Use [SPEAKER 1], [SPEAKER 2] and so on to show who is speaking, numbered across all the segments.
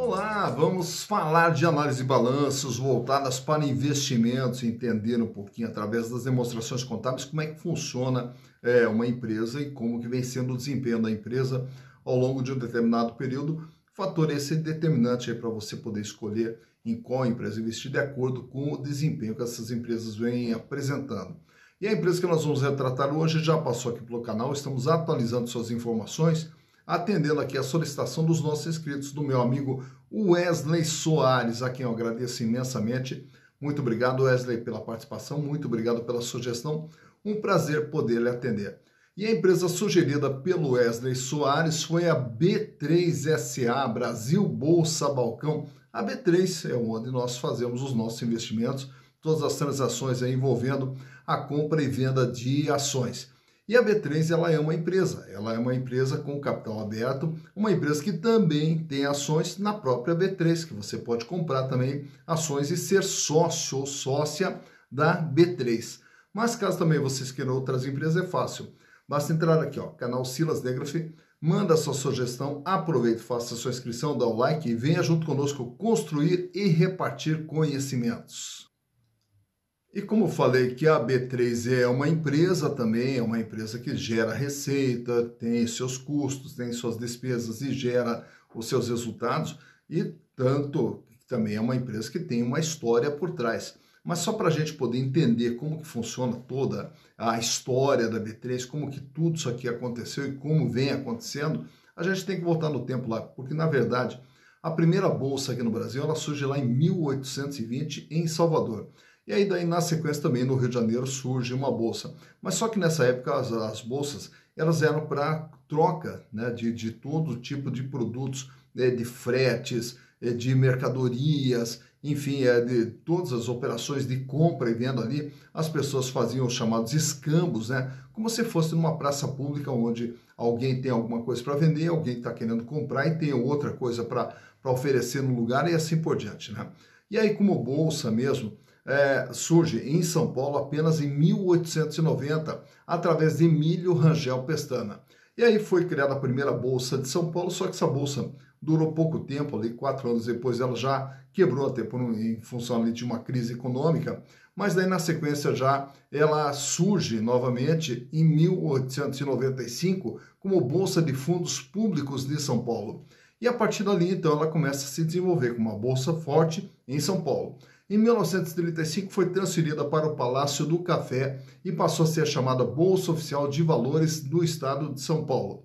[SPEAKER 1] Olá, vamos falar de análise de balanços voltadas para investimentos, entender um pouquinho através das demonstrações contábeis como é que funciona uma empresa e como que vem sendo o desempenho da empresa ao longo de um determinado período. Fator esse determinante para você poder escolher em qual empresa investir de acordo com o desempenho que essas empresas vêm apresentando. E a empresa que nós vamos retratar hoje já passou aqui pelo canal, estamos atualizando suas informações, atendendo aqui a solicitação dos nossos inscritos, do meu amigo Wesley Soares, a quem eu agradeço imensamente. Muito obrigado, Wesley, pela participação, muito obrigado pela sugestão, um prazer poder lhe atender. E a empresa sugerida pelo Wesley Soares foi a B3SA, Brasil Bolsa Balcão. A B3 é onde nós fazemos os nossos investimentos, todas as transações envolvendo a compra e venda de ações. E a B3 ela é uma empresa com capital aberto, uma empresa que também tem ações na própria B3, que você pode comprar também ações e ser sócio ou sócia da B3. Mas caso também vocês queiram outras empresas, é fácil. Basta entrar aqui, ó, canal Silas Degraf, manda a sua sugestão, aproveite, faça a sua inscrição, dá o like e venha junto conosco construir e repartir conhecimentos. E como falei que a B3 é uma empresa também, é uma empresa que gera receita, tem seus custos, tem suas despesas e gera os seus resultados, e tanto também é uma empresa que tem uma história por trás. Mas só para a gente poder entender como que funciona toda a história da B3, como que tudo isso aqui aconteceu e como vem acontecendo, a gente tem que voltar no tempo lá, porque na verdade a primeira bolsa aqui no Brasil, ela surge lá em 1820 em Salvador. E aí daí na sequência também no Rio de Janeiro surge uma bolsa. Mas só que nessa época as bolsas elas eram para troca, né, de todo tipo de produtos, de fretes, de mercadorias, enfim, de todas as operações de compra e venda ali, as pessoas faziam os chamados escambos, né, como se fosse numa praça pública onde alguém tem alguma coisa para vender, alguém está querendo comprar e tem outra coisa para oferecer no lugar e assim por diante, né? E aí como bolsa mesmo, surge em São Paulo apenas em 1890, através de Emílio Rangel Pestana. E aí foi criada a primeira Bolsa de São Paulo, só que essa Bolsa durou pouco tempo, ali 4 anos depois ela já quebrou, até em função ali de uma crise econômica, mas daí na sequência já ela surge novamente em 1895 como Bolsa de Fundos Públicos de São Paulo. E a partir dali, então, ela começa a se desenvolver como uma bolsa forte em São Paulo. Em 1935 foi transferida para o Palácio do Café e passou a ser chamada Bolsa Oficial de Valores do Estado de São Paulo.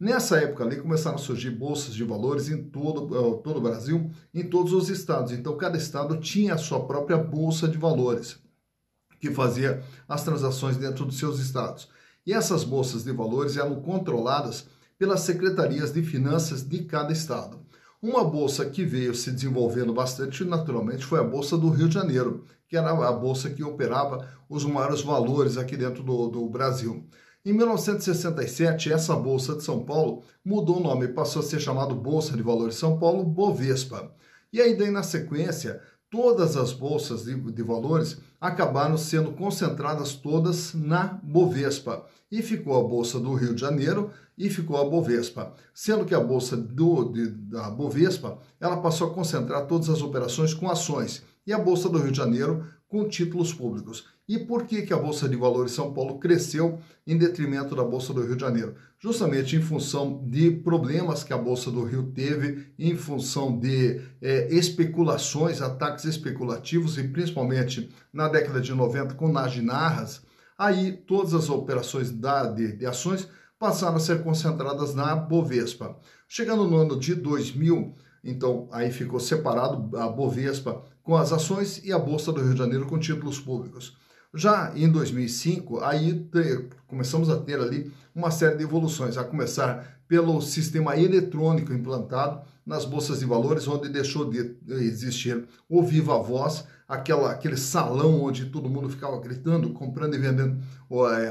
[SPEAKER 1] Nessa época ali começaram a surgir bolsas de valores em todo o Brasil, em todos os estados. Então cada estado tinha a sua própria bolsa de valores, que fazia as transações dentro dos seus estados. E essas bolsas de valores eram controladas pelas secretarias de finanças de cada estado. Uma bolsa que veio se desenvolvendo bastante naturalmente foi a Bolsa do Rio de Janeiro, que era a bolsa que operava os maiores valores aqui dentro do Brasil. Em 1967, essa Bolsa de São Paulo mudou o nome, passou a ser chamado Bolsa de Valores de São Paulo, Bovespa. E aí daí na sequência, todas as bolsas de valores acabaram sendo concentradas todas na Bovespa. E ficou a Bolsa do Rio de Janeiro e ficou a Bovespa. Sendo que a Bolsa da Bovespa, ela passou a concentrar todas as operações com ações. E a Bolsa do Rio de Janeiro com títulos públicos. E por que a Bolsa de Valores de São Paulo cresceu em detrimento da Bolsa do Rio de Janeiro? Justamente em função de problemas que a Bolsa do Rio teve, em função de especulações, ataques especulativos e principalmente na década de 90 com Naginarras, aí todas as operações de ações passaram a ser concentradas na Bovespa. Chegando no ano de 2000, então aí ficou separado a Bovespa com as ações e a Bolsa do Rio de Janeiro com títulos públicos. Já em 2005, aí começamos a ter ali uma série de evoluções, a começar pelo sistema eletrônico implantado nas bolsas de valores, onde deixou de existir o viva voz, aquele salão onde todo mundo ficava gritando, comprando e vendendo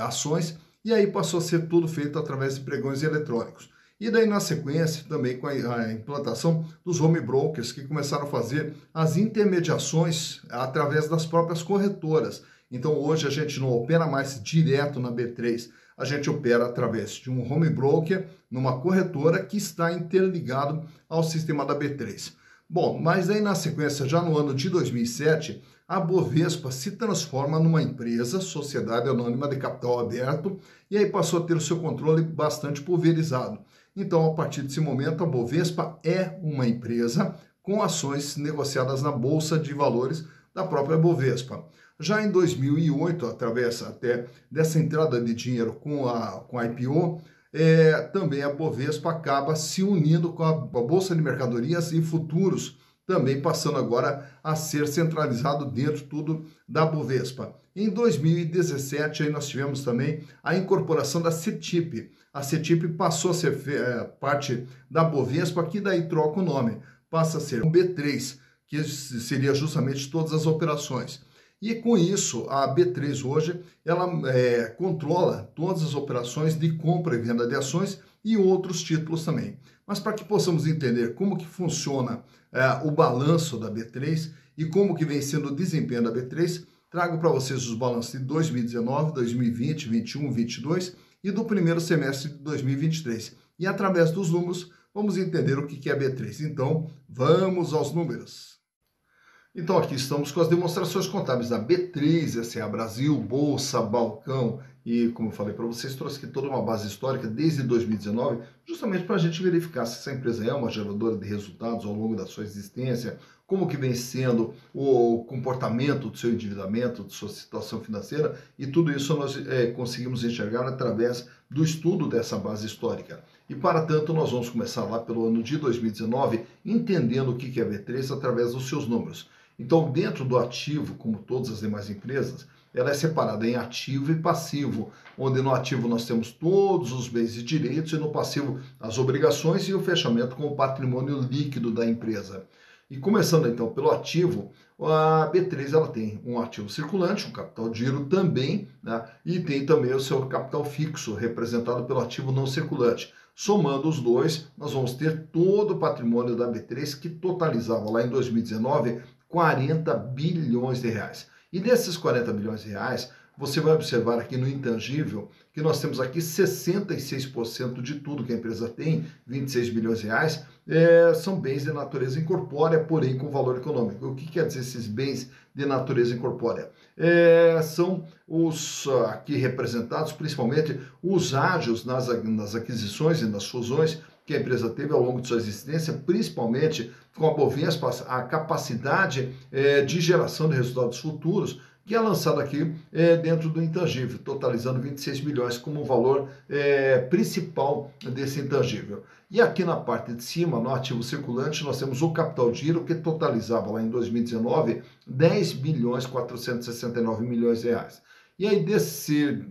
[SPEAKER 1] ações, e aí passou a ser tudo feito através de pregões eletrônicos. E daí, na sequência, também com a implantação dos home brokers, que começaram a fazer as intermediações através das próprias corretoras. Então, hoje a gente não opera mais direto na B3, a gente opera através de um home broker numa corretora que está interligado ao sistema da B3. Bom, mas aí na sequência, já no ano de 2007, a Bovespa se transforma numa empresa, sociedade anônima de capital aberto, e aí passou a ter o seu controle bastante pulverizado. Então, a partir desse momento, a Bovespa é uma empresa com ações negociadas na Bolsa de Valores da própria Bovespa. Já em 2008, através até dessa entrada de dinheiro com a IPO, também a Bovespa acaba se unindo com a Bolsa de Mercadorias e Futuros, também passando agora a ser centralizado dentro tudo da Bovespa. Em 2017, aí nós tivemos também a incorporação da CETIP. A CETIP passou a ser parte da Bovespa, que daí troca o nome, passa a ser o B3, que seria justamente todas as operações. E com isso, a B3 hoje, ela controla todas as operações de compra e venda de ações e outros títulos também. Mas para que possamos entender como que funciona o balanço da B3 e como que vem sendo o desempenho da B3, trago para vocês os balanços de 2019, 2020, 2021, 2022 e do primeiro semestre de 2023. E através dos números, vamos entender o que é a B3. Então, vamos aos números. Então, aqui estamos com as demonstrações contábeis da B3, SA Brasil, Bolsa, Balcão e, como eu falei para vocês, trouxe aqui toda uma base histórica desde 2019, justamente para a gente verificar se essa empresa é uma geradora de resultados ao longo da sua existência, como que vem sendo o comportamento do seu endividamento, de sua situação financeira, e tudo isso nós conseguimos enxergar através do estudo dessa base histórica. E para tanto, nós vamos começar lá pelo ano de 2019, entendendo o que é a B3 através dos seus números. Então, dentro do ativo, como todas as demais empresas, ela é separada em ativo e passivo, onde no ativo nós temos todos os bens e direitos e no passivo as obrigações e o fechamento com o patrimônio líquido da empresa. E começando então pelo ativo, a B3 ela tem um ativo circulante, um capital de giro também, né? E tem também o seu capital fixo, representado pelo ativo não circulante. Somando os dois, nós vamos ter todo o patrimônio da B3 que totalizava lá em 2019 40 bilhões de reais. E desses 40 bilhões de reais, você vai observar aqui no intangível que nós temos aqui 66% de tudo que a empresa tem, 26 bilhões de reais, são bens de natureza incorpórea, porém com valor econômico. O que quer dizer esses bens de natureza incorpórea? São os aqui representados, principalmente os ágios nas aquisições e nas fusões que a empresa teve ao longo de sua existência, principalmente com a Bovespa, a capacidade de geração de resultados futuros, que é lançado aqui dentro do intangível, totalizando 26 bilhões como o valor principal desse intangível. E aqui na parte de cima, no ativo circulante, nós temos o capital de giro, que totalizava lá em 2019 10 bilhões 469 milhões de reais. E aí desse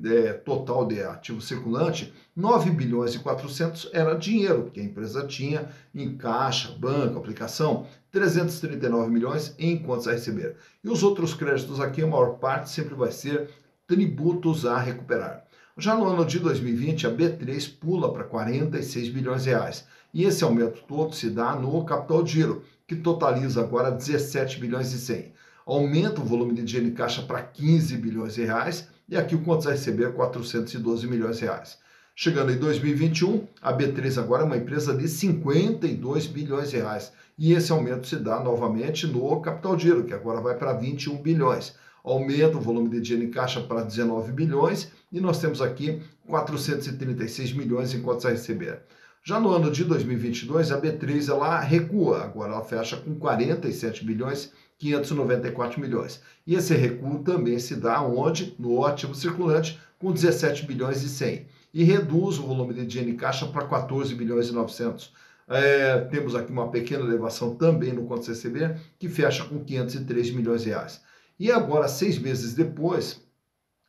[SPEAKER 1] total de ativo circulante, 9 bilhões e 400 era dinheiro que a empresa tinha em caixa, banco, aplicação, 339 milhões em contas a receber. E os outros créditos aqui, a maior parte sempre vai ser tributos a recuperar. Já no ano de 2020, a B3 pula para 46 bilhões de reais. E esse aumento todo se dá no capital de giro, que totaliza agora 17 bilhões e 100. Aumenta o volume de dinheiro em caixa para 15 bilhões de reais e aqui o contas a receber 412 milhões de reais. Chegando em 2021, a B3 agora é uma empresa de 52 bilhões de reais e esse aumento se dá novamente no capital de giro, que agora vai para 21 bilhões. Aumenta o volume de dinheiro em caixa para 19 bilhões e nós temos aqui 436 milhões em contas a receber. Já no ano de 2022, a B3 ela recua, agora ela fecha com 47 bilhões 594 milhões. E esse recuo também se dá onde? No ativo circulante, com 17 bilhões e 100. E reduz o volume de dinheiro em caixa para 14 bilhões e 900. Temos aqui uma pequena elevação também no contas a receber, que fecha com 503 milhões de reais. E agora, 6 meses depois,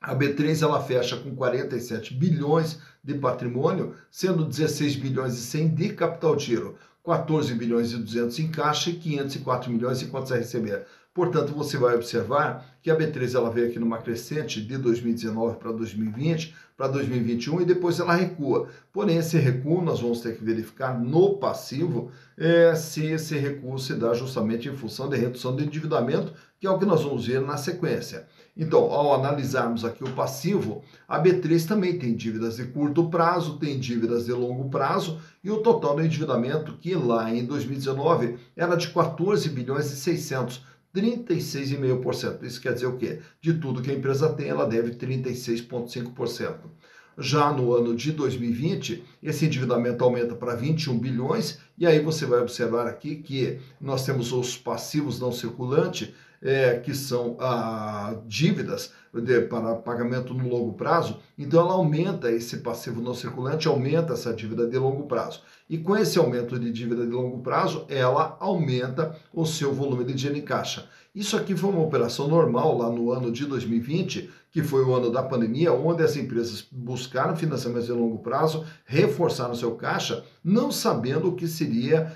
[SPEAKER 1] a B3 ela fecha com 47 bilhões de patrimônio, sendo 16 bilhões e 100 de capital de giro, 14 bilhões e 200 em caixa e 504 milhões em contas a receber. Portanto, você vai observar que a B3 ela veio aqui numa crescente de 2019 para 2020, para 2021 e depois ela recua. Porém, esse recuo nós vamos ter que verificar no passivo se esse recuo se dá justamente em função da redução do endividamento que é o que nós vamos ver na sequência. Então, ao analisarmos aqui o passivo, a B3 também tem dívidas de curto prazo, tem dívidas de longo prazo, e o total do endividamento, que lá em 2019 era de 14 bilhões e 600, 36,5%. Isso quer dizer o quê? De tudo que a empresa tem, ela deve 36,5%. Já no ano de 2020, esse endividamento aumenta para 21 bilhões, e aí você vai observar aqui que nós temos os passivos não circulantes, que são dívidas para pagamento no longo prazo, então ela aumenta esse passivo não circulante, aumenta essa dívida de longo prazo. E com esse aumento de dívida de longo prazo, ela aumenta o seu volume de dinheiro em caixa. Isso aqui foi uma operação normal lá no ano de 2020, que foi o ano da pandemia, onde as empresas buscaram financiamentos de longo prazo, reforçaram seu caixa, não sabendo o que seria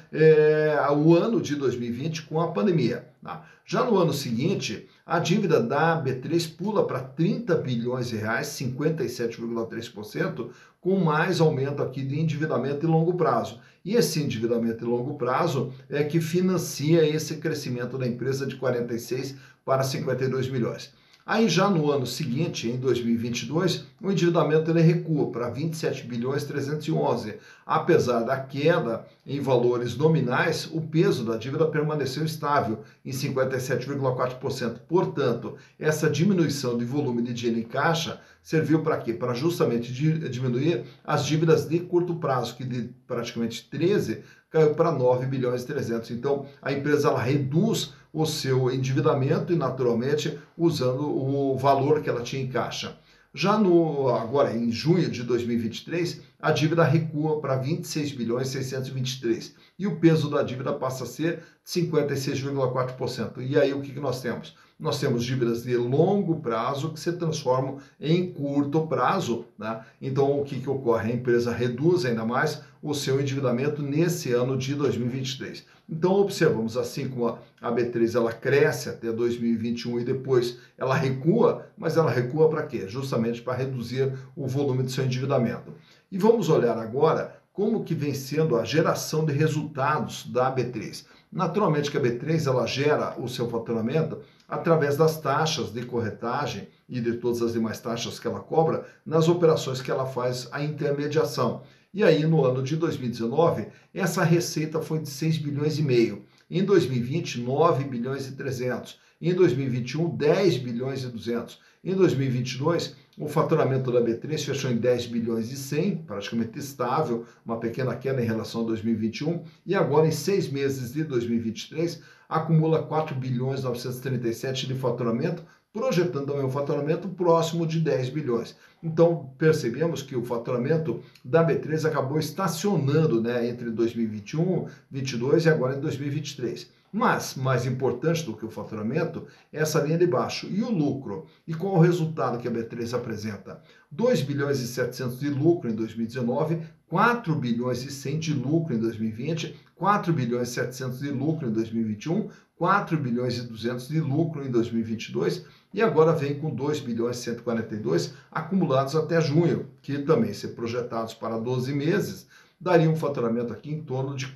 [SPEAKER 1] o ano de 2020 com a pandemia. Tá? Já no ano seguinte, a dívida da B3 pula para 30 bilhões de reais, 57,3%, com mais aumento aqui de endividamento de longo prazo. E esse endividamento de longo prazo é que financia esse crescimento da empresa de 46 para 52 milhões. Aí já no ano seguinte, em 2022, o endividamento ele recua para 27 bilhões 311. Apesar da queda em valores nominais, o peso da dívida permaneceu estável em 57,4%. Portanto, essa diminuição de volume de dinheiro em caixa serviu para quê? Para justamente diminuir as dívidas de curto prazo, que de praticamente 13 caiu para 9 bilhões e 300. Então, a empresa ela reduz o seu endividamento e, naturalmente, usando o valor que ela tinha em caixa. Já agora, em junho de 2023, a dívida recua para 26 bilhões e 623 e o peso da dívida passa a ser 56,4%. E aí, o que nós temos? Nós temos dívidas de longo prazo que se transformam em curto prazo, né? Então, o que ocorre? A empresa reduz ainda mais o seu endividamento nesse ano de 2023. Então, observamos assim como a B3 ela cresce até 2021 e depois ela recua, mas ela recua para quê? Justamente para reduzir o volume do seu endividamento. E vamos olhar agora como que vem sendo a geração de resultados da B3. Naturalmente que a B3 ela gera o seu faturamento através das taxas de corretagem e de todas as demais taxas que ela cobra nas operações que ela faz a intermediação. E aí, no ano de 2019, essa receita foi de 6 bilhões e meio. Em 2020, 9 bilhões e 300. Em 2021, 10 bilhões e 200. Em 2022, o faturamento da B3 fechou em 10 bilhões e 100, praticamente estável, uma pequena queda em relação a 2021. E agora, em 6 meses de 2023, acumula 4 bilhões e 937 de faturamento, projetando também um faturamento próximo de 10 bilhões. Então, percebemos que o faturamento da B3 acabou estacionando, né, entre 2021, 2022 e agora em 2023. Mas, mais importante do que o faturamento, é essa linha de baixo. E o lucro? E qual o resultado que a B3 apresenta? 2 bilhões e 700 de lucro em 2019, 4 bilhões e 100 de lucro em 2020, 4 bilhões e 700 de lucro em 2021, 4 bilhões e 200 de lucro em 2022 e agora vem com 2 bilhões e 142 acumulados até junho, que também, se projetados para 12 meses, daria um faturamento aqui em torno de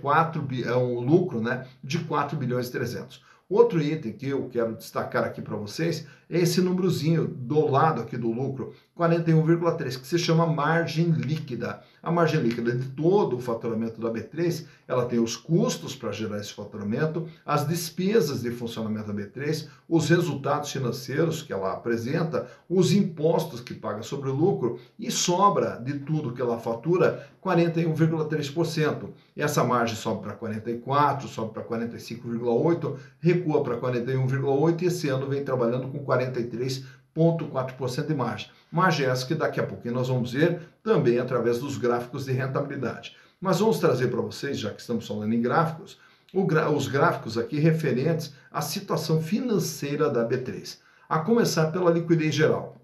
[SPEAKER 1] um lucro, né, de 4 bilhões e 300. Outro item que eu quero destacar aqui para vocês é esse númerozinho do lado aqui do lucro, 41,3, que se chama margem líquida. A margem líquida de todo o faturamento da B3, ela tem os custos para gerar esse faturamento, as despesas de funcionamento da B3, os resultados financeiros que ela apresenta, os impostos que paga sobre o lucro e sobra de tudo que ela fatura 41,3%. Essa margem sobe para 44%, sobe para 45,8%, recua para 41,8% e esse ano vem trabalhando com 43,4% de margem. Margem essa que daqui a pouquinho nós vamos ver também através dos gráficos de rentabilidade. Mas vamos trazer para vocês, já que estamos falando em gráficos, os gráficos aqui referentes à situação financeira da B3. A começar pela liquidez geral,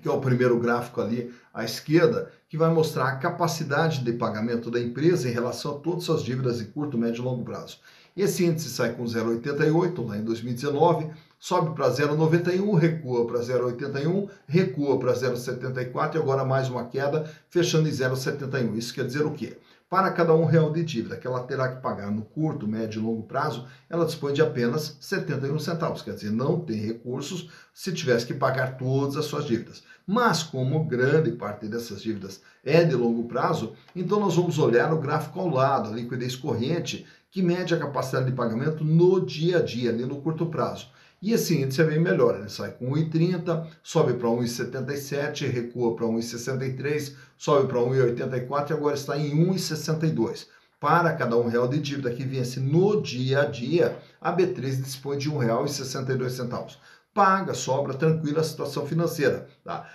[SPEAKER 1] que é o primeiro gráfico ali à esquerda, que vai mostrar a capacidade de pagamento da empresa em relação a todas as suas dívidas de curto, médio e longo prazo. Esse índice sai com 0,88 lá em 2019, sobe para 0,91, recua para 0,81, recua para 0,74 e agora mais uma queda, fechando em 0,71. Isso quer dizer o quê? Para cada R$ 1 de dívida que ela terá que pagar no curto, médio e longo prazo, ela dispõe de apenas 71 centavos, quer dizer, não tem recursos se tivesse que pagar todas as suas dívidas. Mas como grande parte dessas dívidas é de longo prazo, então nós vamos olhar o gráfico ao lado, a liquidez corrente, que mede a capacidade de pagamento no dia a dia, ali no curto prazo. E esse índice é bem melhor, ele sai com 1,30, sobe para 1,77, recua para 1,63, sobe para 1,84 e agora está em 1,62. Para cada R$ 1 de dívida que vence no dia a dia, a B3 dispõe de R$ 1,62. Paga, sobra, tranquila a situação financeira. Tá?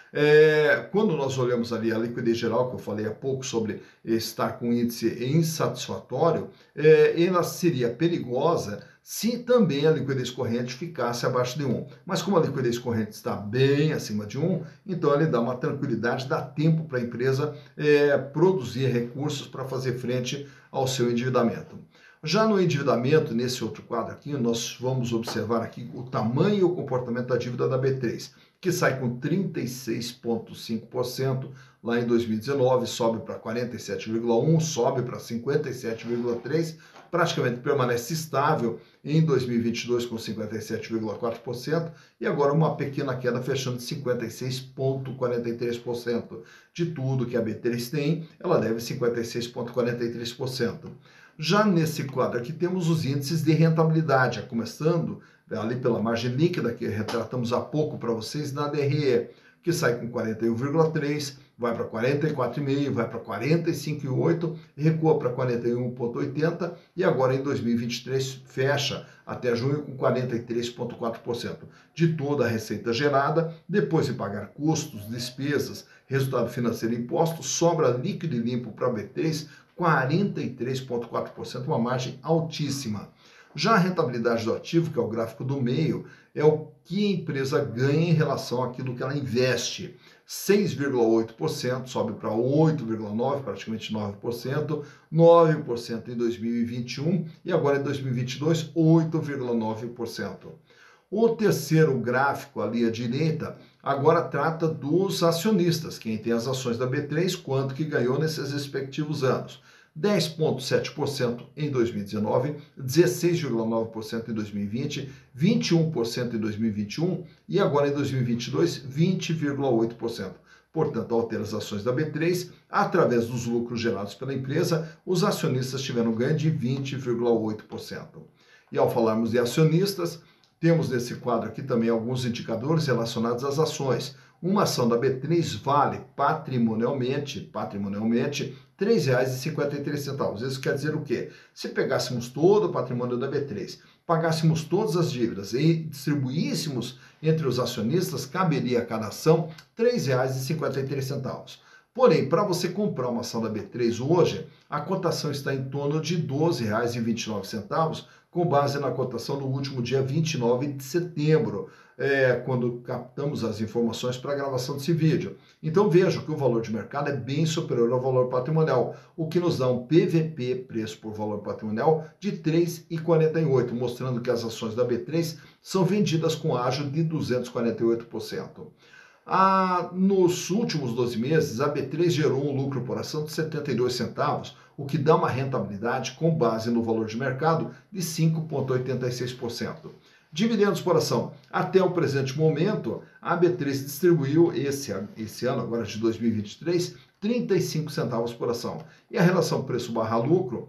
[SPEAKER 1] Quando nós olhamos ali a liquidez geral, que eu falei há pouco sobre estar com índice insatisfatório, ela seria perigosa se também a liquidez corrente ficasse abaixo de 1. Mas como a liquidez corrente está bem acima de 1, então ele dá uma tranquilidade, dá tempo para a empresa produzir recursos para fazer frente ao seu endividamento. Já no endividamento, nesse outro quadro aqui, nós vamos observar aqui o tamanho e o comportamento da dívida da B3, que sai com 36,5% lá em 2019, sobe para 47,1%, sobe para 57,3%, praticamente permanece estável em 2022 com 57,4% e agora uma pequena queda fechando de 56,43%. De tudo que a B3 tem, ela deve 56,43%. Já nesse quadro aqui temos os índices de rentabilidade, começando ali pela margem líquida, que retratamos há pouco para vocês, na DRE, que sai com 41,3%, vai para 44,5%, vai para 45,8%, recua para 41,80% e agora em 2023 fecha até junho com 43,4%. De toda a receita gerada, depois de pagar custos, despesas, resultado financeiro e impostos, sobra líquido e limpo para a B3 43,4%, uma margem altíssima. Já a rentabilidade do ativo, que é o gráfico do meio, é o que a empresa ganha em relação àquilo que ela investe. 6,8%, sobe para 8,9%, praticamente 9%, 9% em 2021 e agora em 2022, 8,9%. O terceiro gráfico ali à direita agora trata dos acionistas, quem tem as ações da B3, quanto que ganhou nesses respectivos anos. 10,7% em 2019, 16,9% em 2020, 21% em 2021 e agora em 2022, 20,8%. Portanto, ao ter as ações da B3, através dos lucros gerados pela empresa, os acionistas tiveram ganho de 20,8%. E ao falarmos de acionistas, temos nesse quadro aqui também alguns indicadores relacionados às ações. Uma ação da B3 vale patrimonialmente R$ 3,53. Isso quer dizer o quê? Se pegássemos todo o patrimônio da B3, pagássemos todas as dívidas e distribuíssemos entre os acionistas, caberia a cada ação R$ 3,53. Porém, para você comprar uma ação da B3 hoje, a cotação está em torno de R$ 12,29, com base na cotação do último dia 29 de setembro, quando captamos as informações para a gravação desse vídeo. Então vejo que o valor de mercado é bem superior ao valor patrimonial, o que nos dá um PVP, preço por valor patrimonial, de 3,48, mostrando que as ações da B3 são vendidas com ágio de 248%. Nos últimos 12 meses, a B3 gerou um lucro por ação de 72 centavos, o que dá uma rentabilidade com base no valor de mercado de 5,86%. Dividendos por ação. Até o presente momento, a B3 distribuiu esse ano, agora de 2023, 35 centavos por ação. E a relação preço/lucro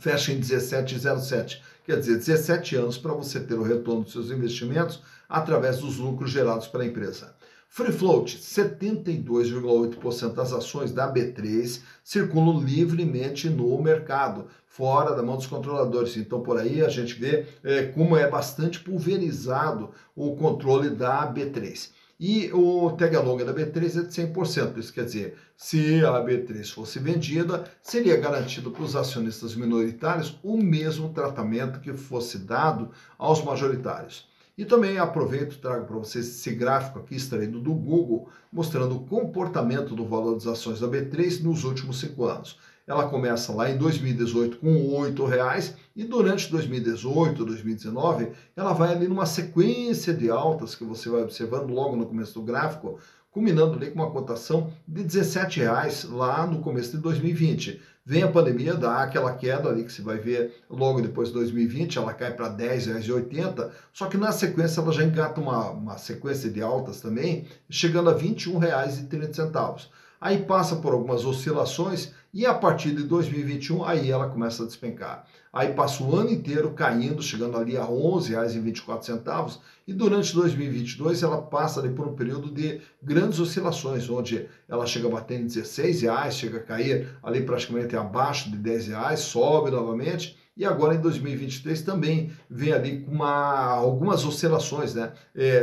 [SPEAKER 1] fecha em 17,07. Quer dizer, 17 anos para você ter o retorno dos seus investimentos através dos lucros gerados pela empresa. Free float, 72,8% das ações da B3 circulam livremente no mercado, fora da mão dos controladores. Então, por aí a gente vê como é bastante pulverizado o controle da B3. E o tag along da B3 é de 100%. Isso quer dizer, se a B3 fosse vendida, seria garantido para os acionistas minoritários o mesmo tratamento que fosse dado aos majoritários. E também aproveito e trago para vocês esse gráfico aqui extraído do Google, mostrando o comportamento do valor das ações da B3 nos últimos 5 anos. Ela começa lá em 2018 com R$ 8,00 e durante 2018, 2019, ela vai ali numa sequência de altas que você vai observando logo no começo do gráfico, culminando ali com uma cotação de R$ 17 lá no começo de 2020. Vem a pandemia, dá aquela queda ali que você vai ver logo depois de 2020, ela cai para R$ 10,80, só que na sequência ela já engata uma sequência de altas também, chegando a R$ 21,30. Aí passa por algumas oscilações e a partir de 2021 aí ela começa a despencar. Aí passa o ano inteiro caindo, chegando ali a R$ 11,24 e durante 2022 ela passa ali por um período de grandes oscilações, onde ela chega a bater em R$ 16, chega a cair ali praticamente abaixo de R$ 10, sobe novamente. E agora em 2023 também vem ali com algumas oscilações, né?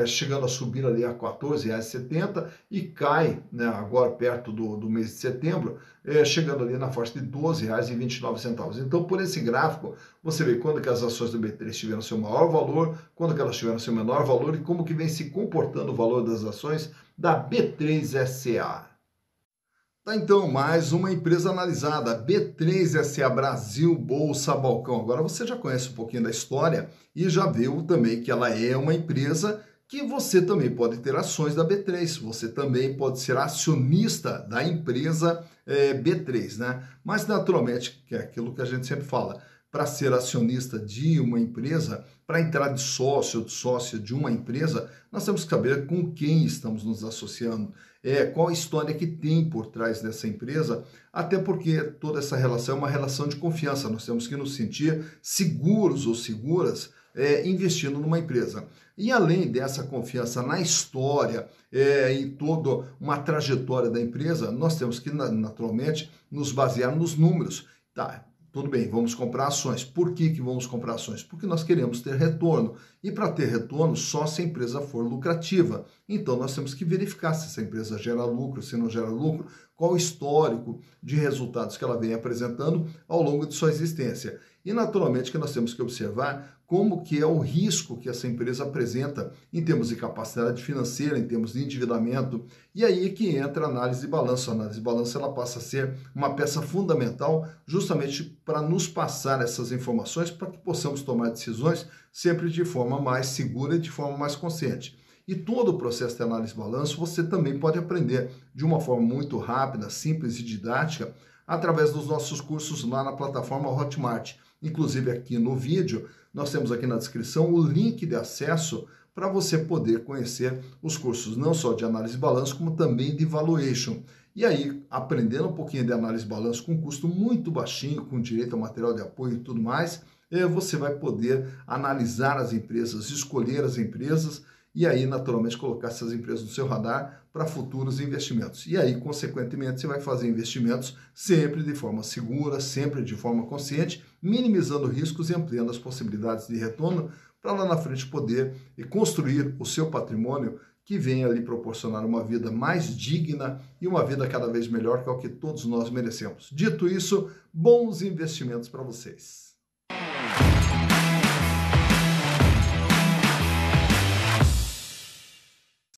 [SPEAKER 1] Chegando a subir ali a R$ 14,70 e cai, né, agora perto do mês de setembro, chegando ali na faixa de R$ 12,29. Então, por esse gráfico, você vê quando que as ações do B3 tiveram seu maior valor, quando que elas tiveram seu menor valor e como que vem se comportando o valor das ações da B3SA. Tá, então, mais uma empresa analisada, B3SA Brasil Bolsa Balcão. Agora você já conhece um pouquinho da história e já viu também que ela é uma empresa que você também pode ter ações da B3, você também pode ser acionista da empresa B3, né? Mas naturalmente, que é aquilo que a gente sempre fala, para ser acionista de uma empresa, para entrar de sócio ou de sócia de uma empresa, nós temos que saber com quem estamos nos associando, qual a história que tem por trás dessa empresa, até porque toda essa relação é uma relação de confiança, nós temos que nos sentir seguros ou seguras investindo numa empresa. E além dessa confiança na história, em toda uma trajetória da empresa, nós temos que naturalmente nos basear nos números. Tá, tudo bem, vamos comprar ações. Por que vamos comprar ações? Porque nós queremos ter retorno. E para ter retorno, só se a empresa for lucrativa. Então, nós temos que verificar se essa empresa gera lucro, se não gera lucro, qual o histórico de resultados que ela vem apresentando ao longo de sua existência. E, naturalmente, que nós temos que observar como que é o risco que essa empresa apresenta em termos de capacidade financeira, em termos de endividamento. E aí é que entra a análise de balanço. A análise de balanço ela passa a ser uma peça fundamental justamente para nos passar essas informações para que possamos tomar decisões sempre de forma mais segura e de forma mais consciente. E todo o processo de análise de balanço você também pode aprender de uma forma muito rápida, simples e didática através dos nossos cursos lá na plataforma Hotmart. Inclusive aqui no vídeo, nós temos aqui na descrição o link de acesso para você poder conhecer os cursos não só de análise de balanço, como também de valuation. E aí, aprendendo um pouquinho de análise de balanço com custo muito baixinho, com direito a material de apoio e tudo mais, você vai poder analisar as empresas, escolher as empresas e aí, naturalmente, colocar essas empresas no seu radar para futuros investimentos. E aí, consequentemente, você vai fazer investimentos sempre de forma segura, sempre de forma consciente, minimizando riscos e ampliando as possibilidades de retorno para lá na frente poder construir o seu patrimônio que venha lhe proporcionar uma vida mais digna e uma vida cada vez melhor, que é o que todos nós merecemos. Dito isso, bons investimentos para vocês.